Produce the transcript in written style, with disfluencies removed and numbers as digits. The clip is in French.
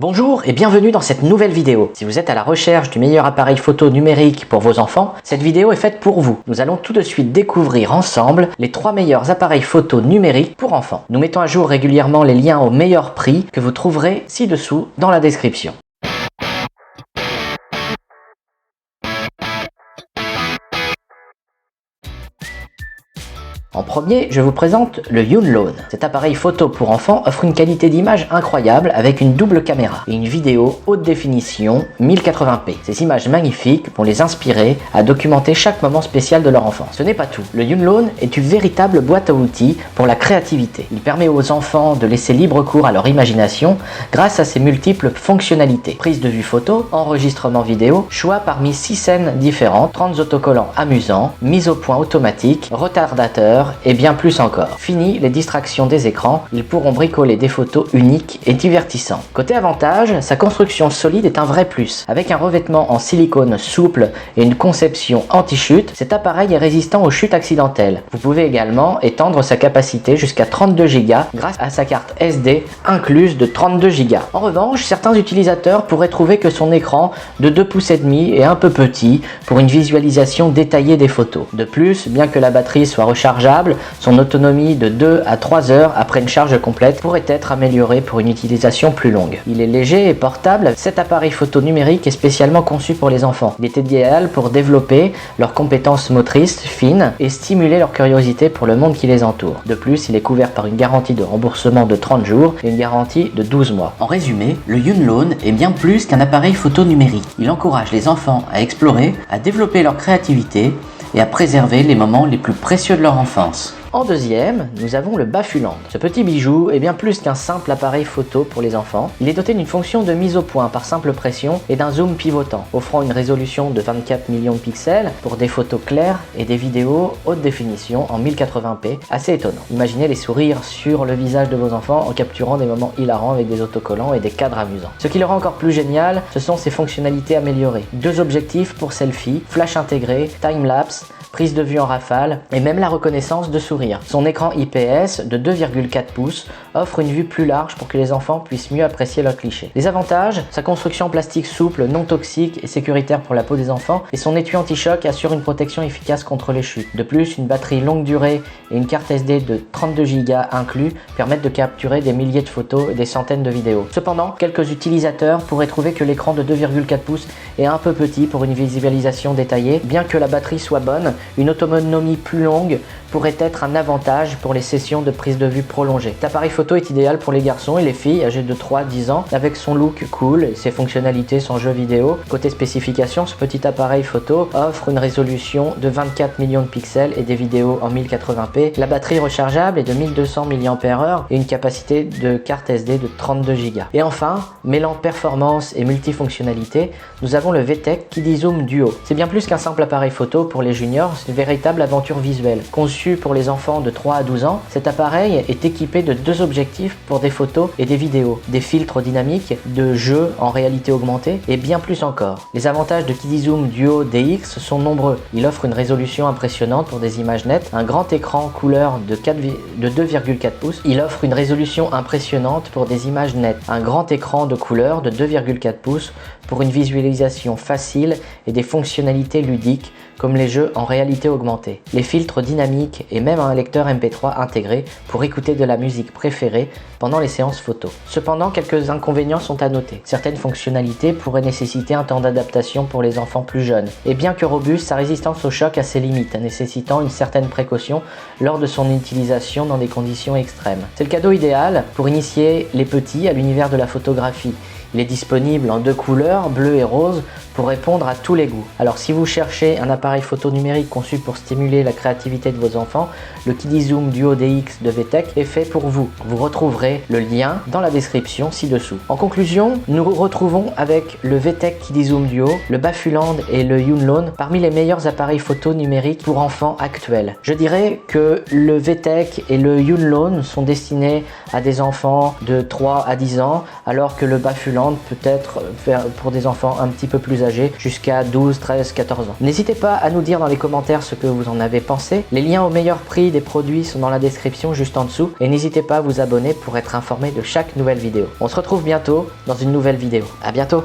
Bonjour et bienvenue dans cette nouvelle vidéo. Si vous êtes à la recherche du meilleur appareil photo numérique pour vos enfants, cette vidéo est faite pour vous. Nous allons tout de suite découvrir ensemble les 3 meilleurs appareils photo numériques pour enfants. Nous mettons à jour régulièrement les liens au meilleur prix que vous trouverez ci-dessous dans la description. En premier, je vous présente le Yunlone. Cet appareil photo pour enfants offre une qualité d'image incroyable avec une double caméra et une vidéo haute définition 1080p. Ces images magnifiques vont les inspirer à documenter chaque moment spécial de leur enfance. Ce n'est pas tout. Le Yunlone est une véritable boîte à outils pour la créativité. Il permet aux enfants de laisser libre cours à leur imagination grâce à ses multiples fonctionnalités. Prise de vue photo, enregistrement vidéo, choix parmi 6 scènes différentes, 30 autocollants amusants, mise au point automatique, retardateur, et bien plus encore. Fini les distractions des écrans, ils pourront bricoler des photos uniques et divertissantes. Côté avantage, sa construction solide est un vrai plus. Avec un revêtement en silicone souple et une conception anti-chute, cet appareil est résistant aux chutes accidentelles. Vous pouvez également étendre sa capacité jusqu'à 32 Go grâce à sa carte SD incluse de 32 Go. En revanche, certains utilisateurs pourraient trouver que son écran de 2,5 pouces est un peu petit pour une visualisation détaillée des photos. De plus, bien que la batterie soit rechargeable, son autonomie de 2 à 3 heures après une charge complète pourrait être améliorée pour une utilisation plus longue. Il est léger et portable, cet appareil photo numérique est spécialement conçu pour les enfants. Il est idéal pour développer leurs compétences motrices fines et stimuler leur curiosité pour le monde qui les entoure. De plus, il est couvert par une garantie de remboursement de 30 jours et une garantie de 12 mois. En résumé, le Yunlone est bien plus qu'un appareil photo numérique. Il encourage les enfants à explorer, à développer leur créativité et à préserver les moments les plus précieux de leur enfance. En deuxième, nous avons le Baffulande. Ce petit bijou est bien plus qu'un simple appareil photo pour les enfants. Il est doté d'une fonction de mise au point par simple pression et d'un zoom pivotant, offrant une résolution de 24 millions de pixels pour des photos claires et des vidéos haute définition en 1080p, assez étonnant. Imaginez les sourires sur le visage de vos enfants en capturant des moments hilarants avec des autocollants et des cadres amusants. Ce qui le rend encore plus génial, ce sont ses fonctionnalités améliorées. 2 objectifs pour selfie, flash intégré, time-lapse, prise de vue en rafale et même la reconnaissance de sourire. Son écran IPS de 2,4 pouces offre une vue plus large pour que les enfants puissent mieux apprécier leurs clichés. Les avantages, sa construction en plastique souple, non toxique et sécuritaire pour la peau des enfants et son étui anti-choc assure une protection efficace contre les chutes. De plus, une batterie longue durée et une carte SD de 32 Go inclus permettent de capturer des milliers de photos et des centaines de vidéos. Cependant, quelques utilisateurs pourraient trouver que l'écran de 2,4 pouces est un peu petit pour une visualisation détaillée. Bien que la batterie soit bonne, une autonomie plus longue pourrait être un avantage pour les sessions de prise de vue prolongée. Cet appareil photo est idéal pour les garçons et les filles âgés de 3 à 10 ans avec son look cool et ses fonctionnalités sans jeu vidéo. Côté spécifications, ce petit appareil photo offre une résolution de 24 millions de pixels et des vidéos en 1080p. La batterie rechargeable est de 1200 mAh et une capacité de carte SD de 32 Go. Et enfin, mêlant performance et multifonctionnalité, nous avons le VTech KidiZoom Duo. C'est bien plus qu'un simple appareil photo pour les juniors, c'est une véritable aventure visuelle. Conçu pour les enfants de 3 à 12 ans, cet appareil est équipé de 2 objectifs pour des photos et des vidéos, des filtres dynamiques, de jeux en réalité augmentée et bien plus encore. Les avantages de KidiZoom Duo DX sont nombreux. Il offre une résolution impressionnante pour des images nettes, un grand écran couleur de 2,4 pouces. Il offre une résolution impressionnante pour des images nettes, un grand écran de couleur de 2,4 pouces pour une visualisation facile et des fonctionnalités ludiques comme les jeux en réalité augmentée, les filtres dynamiques et même un lecteur MP3 intégré pour écouter de la musique préférée pendant les séances photos. Cependant, quelques inconvénients sont à noter. Certaines fonctionnalités pourraient nécessiter un temps d'adaptation pour les enfants plus jeunes. Et bien que robuste, sa résistance au choc a ses limites, nécessitant une certaine précaution lors de son utilisation dans des conditions extrêmes. C'est le cadeau idéal pour initier les petits à l'univers de la photographie. Il est disponible en 2 couleurs, bleu et rose, pour répondre à tous les goûts. Alors si vous cherchez un appareil photo numérique conçu pour stimuler la créativité de vos enfants, le KidiZoom Duo DX de VTech est fait pour vous. Vous retrouverez le lien dans la description ci-dessous. En conclusion, nous retrouvons avec le VTech KidiZoom Duo, le Baffulande et le Yunlone parmi les meilleurs appareils photo numériques pour enfants actuels. Je dirais que le VTech et le Yunlone sont destinés à des enfants de 3 à 10 ans, alors que le Baffulande peut être pour des enfants un petit peu plus âgés jusqu'à 12, 13, 14 ans. N'hésitez pas à nous dire dans les commentaires ce que vous en avez pensé. Les liens au meilleur prix des produits sont dans la description juste en dessous et n'hésitez pas à vous vous abonner pour être informé de chaque nouvelle vidéo. On se retrouve bientôt dans une nouvelle vidéo. À bientôt!